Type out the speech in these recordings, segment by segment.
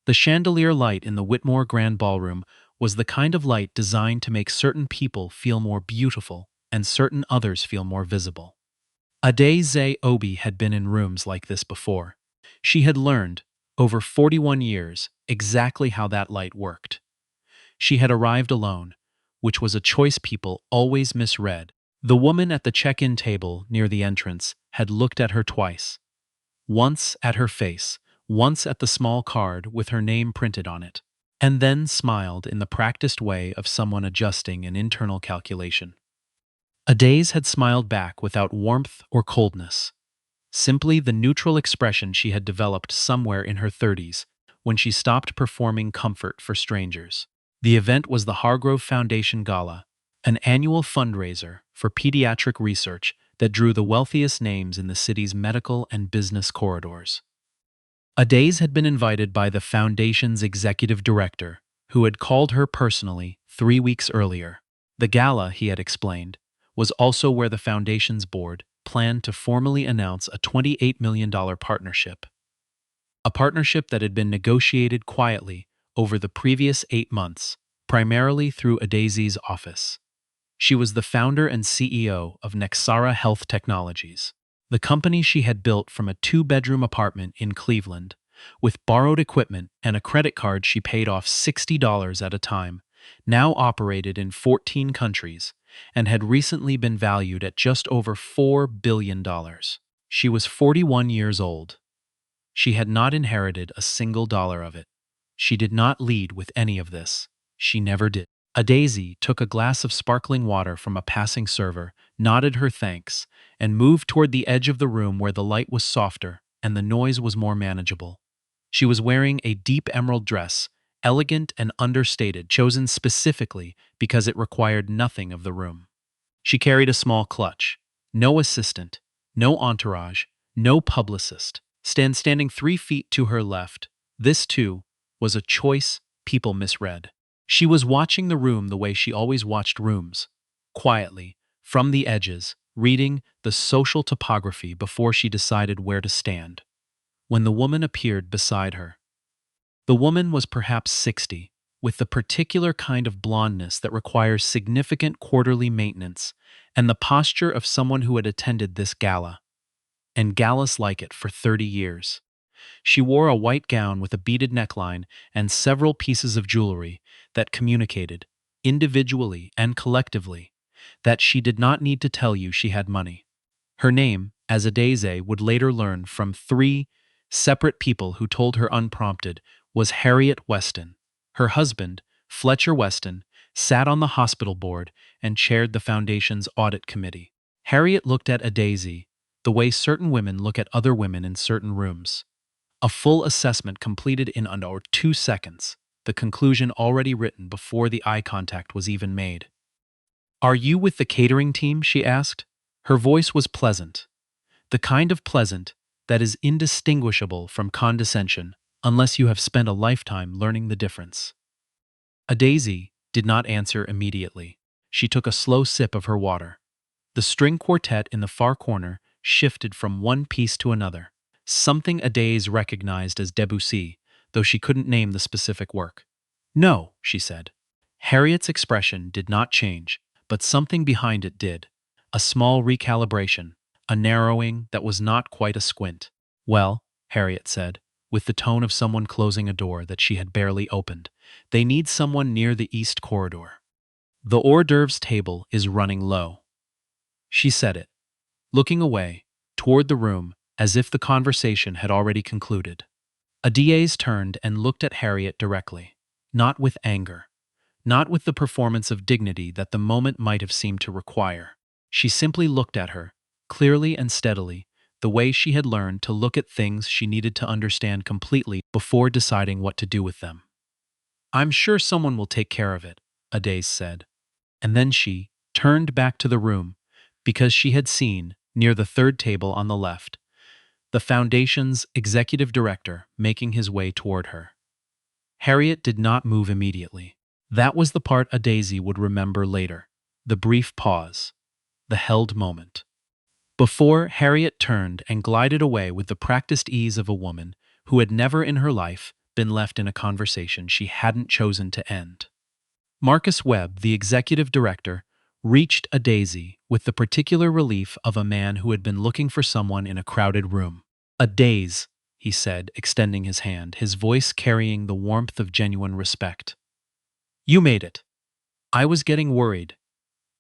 The chandelier light in the Whitmore Grand Ballroom was the kind of light designed to make certain people feel more beautiful and certain others feel more visible. Adaeze Obi had been in rooms like this before. She had learned, over 41 years, exactly how that light worked. She had arrived alone, which was a choice people always misread. The woman at the check-in table near the entrance had looked at her twice. Once at her face, once at the small card with her name printed on it, and then smiled in the practiced way of someone adjusting an internal calculation. Adaeze had smiled back without warmth or coldness, simply the neutral expression she had developed somewhere in her 30s when she stopped performing comfort for strangers. The event was the Hargrove Foundation Gala, an annual fundraiser for pediatric research that drew the wealthiest names in the city's medical and business corridors. Adaeze had been invited by the foundation's executive director, who had called her personally 3 weeks earlier. The gala, he had explained, was also where the foundation's board planned to formally announce a $28 million partnership. A partnership that had been negotiated quietly over the previous 8 months, primarily through Adaeze's office. She was the founder and CEO of Nexara Health Technologies, the company she had built from a 2-bedroom apartment in Cleveland, with borrowed equipment and a credit card she paid off $60 at a time, now operated in 14 countries, and had recently been valued at just over $4 billion. She was 41 years old. She had not inherited a single dollar of it. She did not lead with any of this. She never did. Adaeze took a glass of sparkling water from a passing server, nodded her thanks, and moved toward the edge of the room where the light was softer and the noise was more manageable. She was wearing a deep emerald dress, elegant and understated, chosen specifically because it required nothing of the room. She carried a small clutch. No assistant, no entourage, no publicist. Standing 3 feet to her left, this too was a choice people misread. She was watching the room the way she always watched rooms, quietly, from the edges, reading the social topography before she decided where to stand. When the woman appeared beside her. The woman was perhaps 60, with the particular kind of blondness that requires significant quarterly maintenance and the posture of someone who had attended this gala, and galas like it for 30 years. She wore a white gown with a beaded neckline and several pieces of jewelry that communicated, individually and collectively, that she did not need to tell you she had money. Her name, as Adaeze would later learn from 3 separate people who told her unprompted, was Harriet Weston. Her husband, Fletcher Weston, sat on the hospital board and chaired the foundation's audit committee. Harriet looked at Adaeze the way certain women look at other women in certain rooms. A full assessment completed in under 2 seconds, the conclusion already written before the eye contact was even made. "Are you with the catering team?" she asked. Her voice was pleasant, the kind of pleasant that is indistinguishable from condescension unless you have spent a lifetime learning the difference. Adaeze did not answer immediately. She took a slow sip of her water. The string quartet in the far corner shifted from one piece to another, something Adaeze recognized as Debussy, though she couldn't name the specific work. "No," she said. Harriet's expression did not change, but something behind it did. A small recalibration, a narrowing that was not quite a squint. "Well," Harriet said, with the tone of someone closing a door that she had barely opened, "they need someone near the east corridor. The hors d'oeuvres table is running low." She said it, looking away, toward the room, as if the conversation had already concluded. Adaeze turned and looked at Harriet directly, not with anger, not with the performance of dignity that the moment might have seemed to require. She simply looked at her, clearly and steadily, the way she had learned to look at things she needed to understand completely before deciding what to do with them. "I'm sure someone will take care of it," Adaeze said. And then she turned back to the room because she had seen, near the third table on the left, the foundation's executive director making his way toward her. Harriet did not move immediately. That was the part Adaeze would remember later, the brief pause, the held moment. Before Harriet turned and glided away with the practiced ease of a woman who had never in her life been left in a conversation she hadn't chosen to end. Marcus Webb, the executive director, reached Adaeze with the particular relief of a man who had been looking for someone in a crowded room. "Adaeze," he said, extending his hand, his voice carrying the warmth of genuine respect. "You made it. I was getting worried.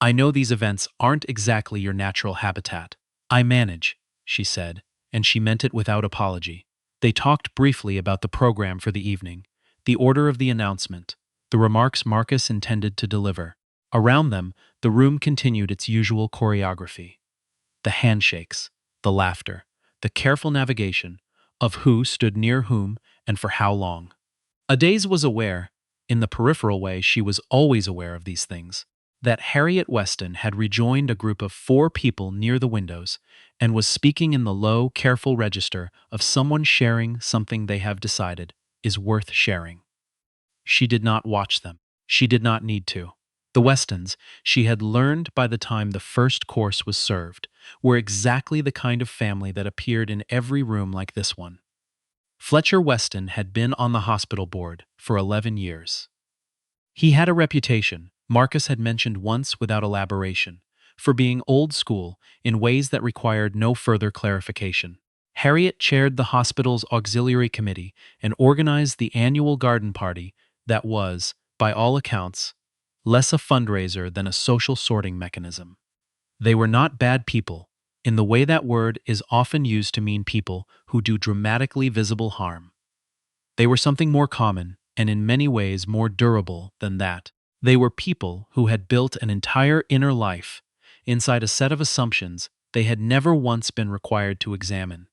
I know these events aren't exactly your natural habitat." "I manage," she said, and she meant it without apology. They talked briefly about the program for the evening, the order of the announcement, the remarks Marcus intended to deliver. Around them, the room continued its usual choreography. The handshakes, the laughter, the careful navigation of who stood near whom and for how long. Adaeze was aware, in the peripheral way she was always aware of these things, that Harriet Weston had rejoined a group of 4 people near the windows and was speaking in the low, careful register of someone sharing something they have decided is worth sharing. She did not watch them. She did not need to. The Westons, she had learned by the time the first course was served, were exactly the kind of family that appeared in every room like this one. Fletcher Weston had been on the hospital board for 11 years. He had a reputation, Marcus had mentioned once without elaboration, for being old school in ways that required no further clarification. Harriet chaired the hospital's auxiliary committee and organized the annual garden party that was, by all accounts, less a fundraiser than a social sorting mechanism. They were not bad people, in the way that word is often used to mean people who do dramatically visible harm. They were something more common, and in many ways more durable than that. They were people who had built an entire inner life inside a set of assumptions they had never once been required to examine,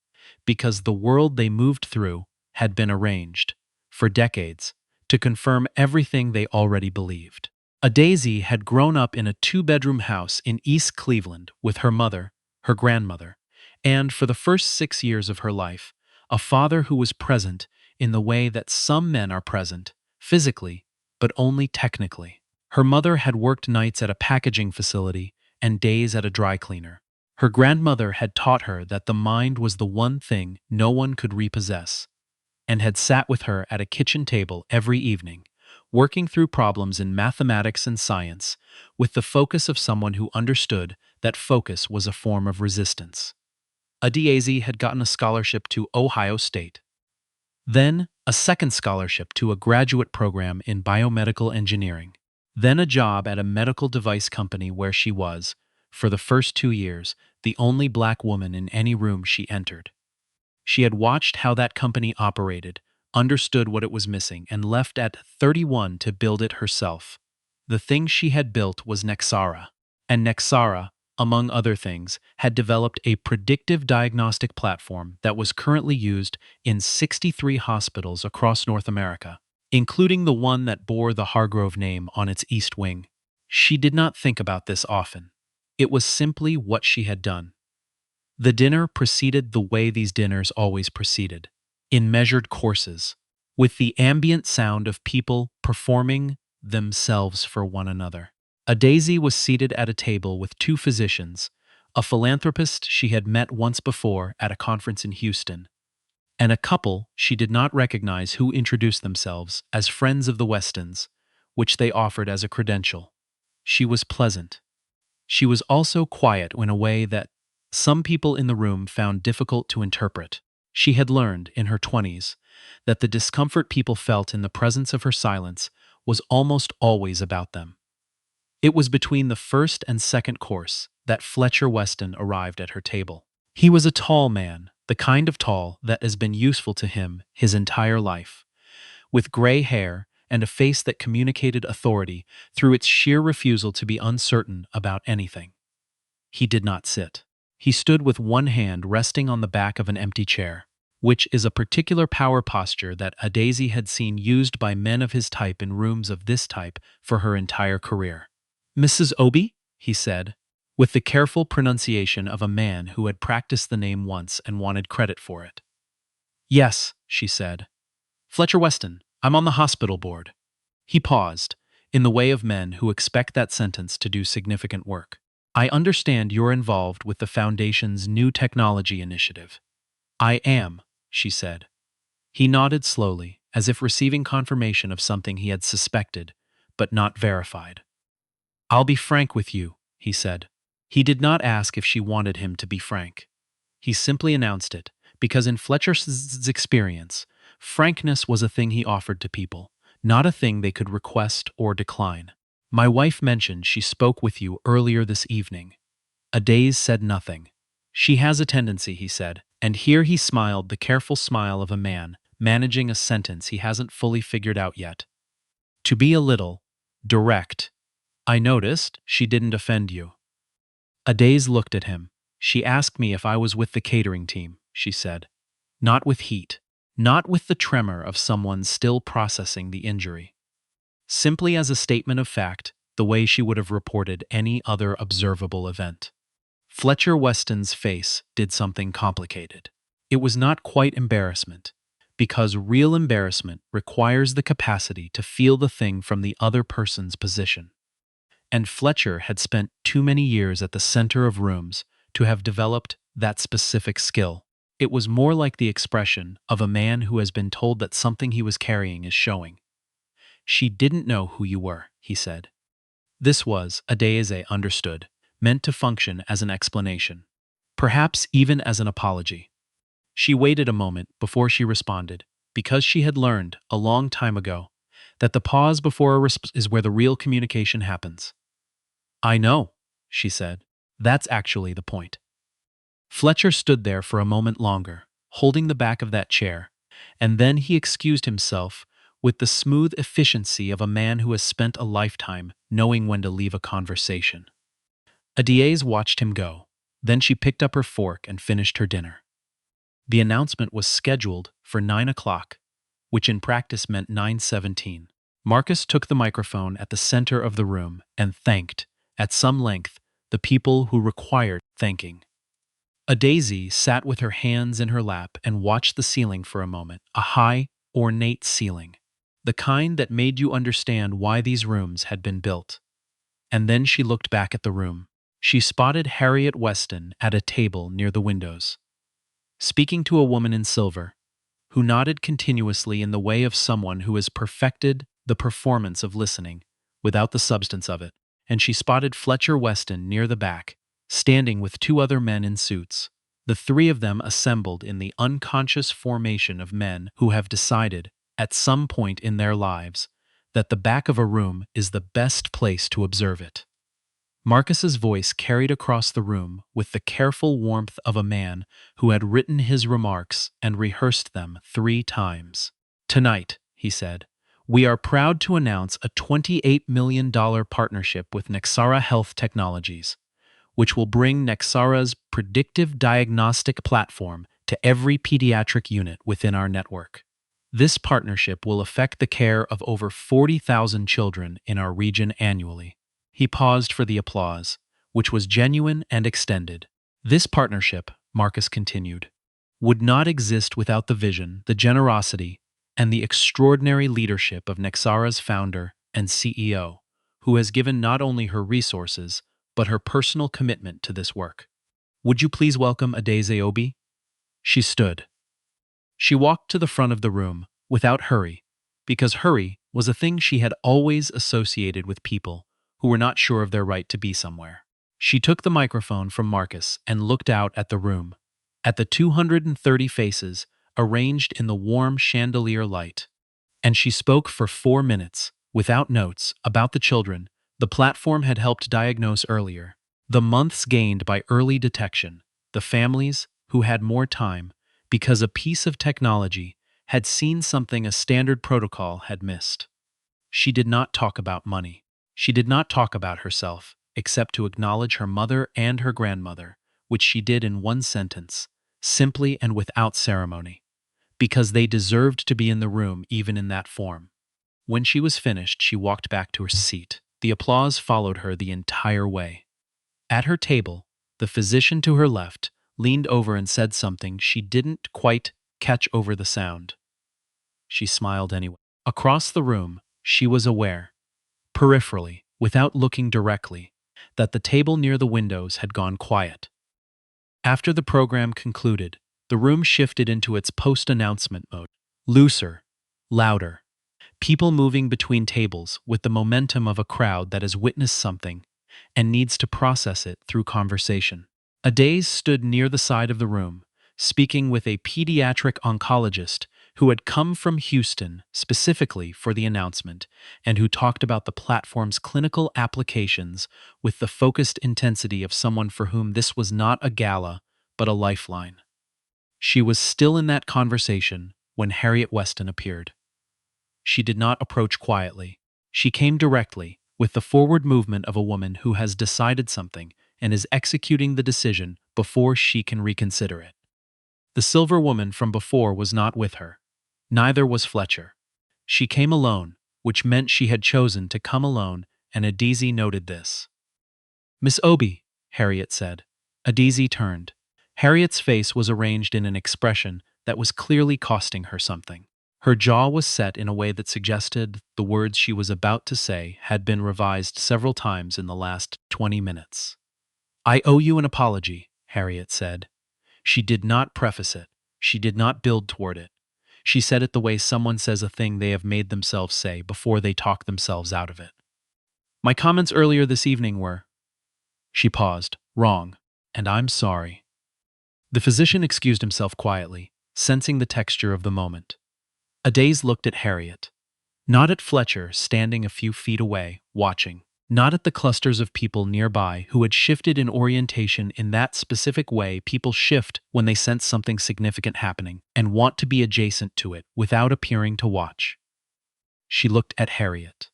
because the world they moved through had been arranged, for decades, to confirm everything they already believed. Adaeze had grown up in a 2-bedroom house in East Cleveland with her mother, her grandmother, and, for the first 6 years of her life, a father who was present in the way that some men are present, physically, but only technically. Her mother had worked nights at a packaging facility and days at a dry cleaner. Her grandmother had taught her that the mind was the one thing no one could repossess, and had sat with her at a kitchen table every evening, working through problems in mathematics and science, with the focus of someone who understood that focus was a form of resistance. Adaeze had gotten a scholarship to Ohio State, then a second scholarship to a graduate program in biomedical engineering, then a job at a medical device company where she was, for the first 2 years, the only black woman in any room she entered. She had watched how that company operated, understood what it was missing, and left at 31 to build it herself. The thing she had built was Nexara, and Nexara, among other things, had developed a predictive diagnostic platform that was currently used in 63 hospitals across North America, including the one that bore the Hargrove name on its east wing. She did not think about this often. It was simply what she had done. The dinner proceeded the way these dinners always proceeded, in measured courses, with the ambient sound of people performing themselves for one another. Adaeze was seated at a table with 2 physicians, a philanthropist she had met once before at a conference in Houston, and a couple she did not recognize who introduced themselves as friends of the Westons, which they offered as a credential. She was pleasant. She was also quiet in a way that some people in the room found difficult to interpret. She had learned, in her 20s, that the discomfort people felt in the presence of her silence was almost always about them. It was between the first and second course that Fletcher Weston arrived at her table. He was a tall man, the kind of tall that has been useful to him his entire life, with gray hair and a face that communicated authority through its sheer refusal to be uncertain about anything. He did not sit. He stood with one hand resting on the back of an empty chair, which is a particular power posture that Adaeze had seen used by men of his type in rooms of this type for her entire career. "Mrs. Obi?" he said, with the careful pronunciation of a man who had practiced the name once and wanted credit for it. "Yes," she said. "Fletcher Weston, I'm on the hospital board." He paused, in the way of men who expect that sentence to do significant work. "I understand you're involved with the Foundation's new technology initiative." "I am," she said. He nodded slowly, as if receiving confirmation of something he had suspected, but not verified. "I'll be frank with you," he said. He did not ask if she wanted him to be frank. He simply announced it, because in Fletcher's experience, frankness was a thing he offered to people, not a thing they could request or decline. "My wife mentioned she spoke with you earlier this evening." Adaeze said nothing. "She has a tendency," he said, and here he smiled the careful smile of a man managing a sentence he hasn't fully figured out yet, "to be a little direct. I noticed she didn't offend you." Adaeze looked at him. "She asked me if I was with the catering team," she said. Not with heat. Not with the tremor of someone still processing the injury. Simply as a statement of fact, the way she would have reported any other observable event. Fletcher Weston's face did something complicated. It was not quite embarrassment, because real embarrassment requires the capacity to feel the thing from the other person's position. And Fletcher had spent too many years at the center of rooms to have developed that specific skill. It was more like the expression of a man who has been told that something he was carrying is showing. "She didn't know who you were," he said. This was, Adaeze understood, meant to function as an explanation, perhaps even as an apology. She waited a moment before she responded, because she had learned, a long time ago, that the pause before a response is where the real communication happens. "I know," she said. "That's actually the point." Fletcher stood there for a moment longer, holding the back of that chair, and then he excused himself with the smooth efficiency of a man who has spent a lifetime knowing when to leave a conversation. Adaeze watched him go. Then she picked up her fork and finished her dinner. The announcement was scheduled for 9 o'clock, which in practice meant 9:17. Marcus took the microphone at the center of the room and thanked, at some length, the people who required thanking. Adaeze sat with her hands in her lap and watched the ceiling for a moment, a high, ornate ceiling, the kind that made you understand why these rooms had been built. And then she looked back at the room. She spotted Harriet Weston at a table near the windows, speaking to a woman in silver, who nodded continuously in the way of someone who has perfected the performance of listening, without the substance of it. And she spotted Fletcher Weston near the back, standing with two other men in suits, the three of them assembled in the unconscious formation of men who have decided, at some point in their lives, that the back of a room is the best place to observe it. Marcus's voice carried across the room with the careful warmth of a man who had written his remarks and rehearsed them 3 times. "Tonight," he said, "we are proud to announce a $28 million partnership with Nexara Health Technologies, which will bring Nexara's predictive diagnostic platform to every pediatric unit within our network. This partnership will affect the care of over 40,000 children in our region annually." He paused for the applause, which was genuine and extended. "This partnership," Marcus continued, "would not exist without the vision, the generosity, and the extraordinary leadership of Nexara's founder and CEO, who has given not only her resources, but her personal commitment to this work. Would you please welcome Adaeze Obi?" She stood. She walked to the front of the room, without hurry, because hurry was a thing she had always associated with people who were not sure of their right to be somewhere. She took the microphone from Marcus and looked out at the room, at the 230 faces arranged in the warm chandelier light. And she spoke for 4 minutes, without notes, about the children the platform had helped diagnose earlier, the months gained by early detection, the families who had more time because a piece of technology had seen something a standard protocol had missed. She did not talk about money. She did not talk about herself, except to acknowledge her mother and her grandmother, which she did in one sentence, simply and without ceremony, because they deserved to be in the room even in that form. When she was finished, she walked back to her seat. The applause followed her the entire way. At her table, the physician to her left leaned over and said something she didn't quite catch over the sound. She smiled anyway. Across the room, she was aware, peripherally, without looking directly, that the table near the windows had gone quiet. After the program concluded, the room shifted into its post-announcement mode. Looser, louder. People moving between tables with the momentum of a crowd that has witnessed something and needs to process it through conversation. Adaeze stood near the side of the room, speaking with a pediatric oncologist who had come from Houston specifically for the announcement and who talked about the platform's clinical applications with the focused intensity of someone for whom this was not a gala but a lifeline. She was still in that conversation when Harriet Weston appeared. She did not approach quietly. She came directly, with the forward movement of a woman who has decided something and is executing the decision before she can reconsider it. The silver woman from before was not with her. Neither was Fletcher. She came alone, which meant she had chosen to come alone, and Adaeze noted this. "Miss Obi," Harriet said. Adaeze turned. Harriet's face was arranged in an expression that was clearly costing her something. Her jaw was set in a way that suggested the words she was about to say had been revised several times in the last 20 minutes. "I owe you an apology," Harriet said. She did not preface it. She did not build toward it. She said it the way someone says a thing they have made themselves say before they talk themselves out of it. "My comments earlier this evening were—" She paused. "Wrong. And I'm sorry." The physician excused himself quietly, sensing the texture of the moment. Adaeze looked at Harriet. Not at Fletcher, standing a few feet away, watching. Not at the clusters of people nearby who had shifted in orientation in that specific way people shift when they sense something significant happening and want to be adjacent to it without appearing to watch. She looked at Harriet.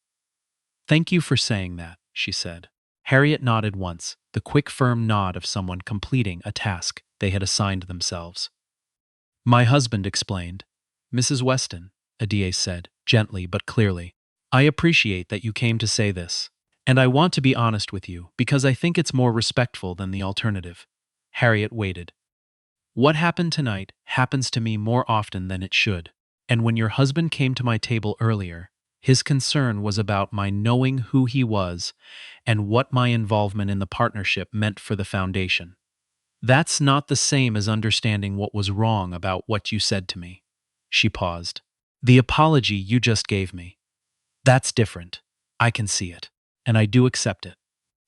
"Thank you for saying that," she said. Harriet nodded once, the quick firm nod of someone completing a task they had assigned themselves. "My husband explained." "Mrs. Weston," Adaeze said, gently but clearly, "I appreciate that you came to say this. And I want to be honest with you, because I think it's more respectful than the alternative." Harriet waited. "What happened tonight happens to me more often than it should. And when your husband came to my table earlier, his concern was about my knowing who he was and what my involvement in the partnership meant for the foundation. That's not the same as understanding what was wrong about what you said to me." She paused. "The apology you just gave me. That's different. I can see it. And I do accept it."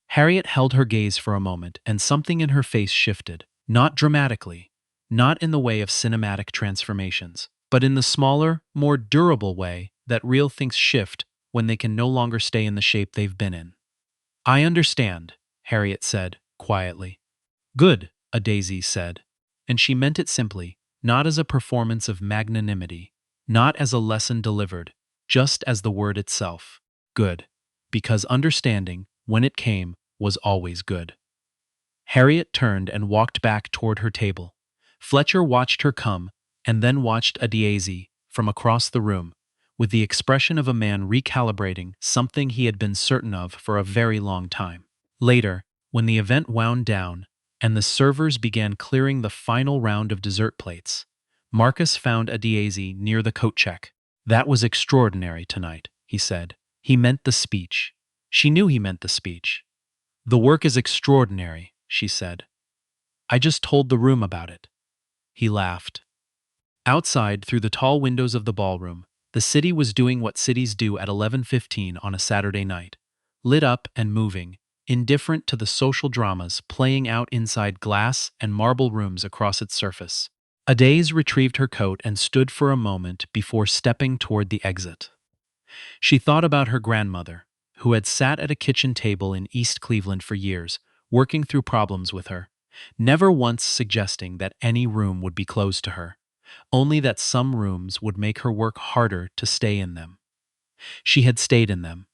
Harriet held her gaze for a moment, and something in her face shifted, not dramatically, not in the way of cinematic transformations, but in the smaller, more durable way that real things shift when they can no longer stay in the shape they've been in. "I understand," Harriet said, quietly. "Good," Adaeze said, and she meant it simply, not as a performance of magnanimity, not as a lesson delivered, just as the word itself. Good. Because understanding, when it came, was always good. Harriet turned and walked back toward her table. Fletcher watched her come, and then watched Adaeze from across the room, with the expression of a man recalibrating something he had been certain of for a very long time. Later, when the event wound down, and the servers began clearing the final round of dessert plates, Marcus found Adaeze near the coat check. "That was extraordinary tonight," he said. He meant the speech. She knew he meant the speech. "The work is extraordinary," she said. "I just told the room about it." He laughed. Outside, through the tall windows of the ballroom, the city was doing what cities do at 11:15 on a Saturday night, lit up and moving, indifferent to the social dramas playing out inside glass and marble rooms across its surface. Adaeze retrieved her coat and stood for a moment before stepping toward the exit. She thought about her grandmother, who had sat at a kitchen table in East Cleveland for years, working through problems with her, never once suggesting that any room would be closed to her, only that some rooms would make her work harder to stay in them. She had stayed in them.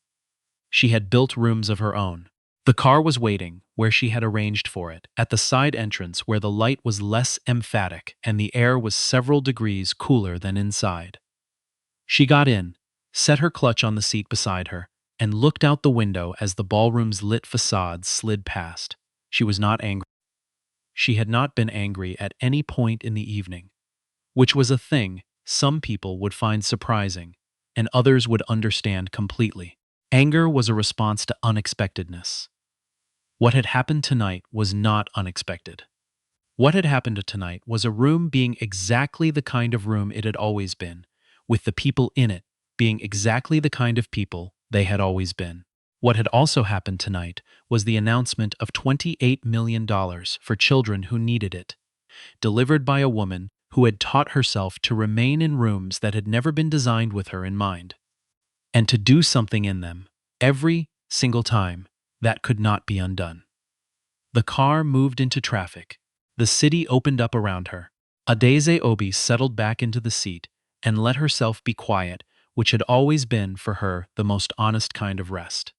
She had built rooms of her own. The car was waiting, where she had arranged for it, at the side entrance where the light was less emphatic and the air was several degrees cooler than inside. She got in, set her clutch on the seat beside her, and looked out the window as the ballroom's lit facade slid past. She was not angry. She had not been angry at any point in the evening, which was a thing some people would find surprising, and others would understand completely. Anger was a response to unexpectedness. What had happened tonight was not unexpected. What had happened tonight was a room being exactly the kind of room it had always been, with the people in it being exactly the kind of people they had always been. What had also happened tonight was the announcement of $28 million for children who needed it, delivered by a woman who had taught herself to remain in rooms that had never been designed with her in mind, and to do something in them every single time that could not be undone. The car moved into traffic. The city opened up around her. Adaeze Obi settled back into the seat and let herself be quiet, which had always been for her the most honest kind of rest.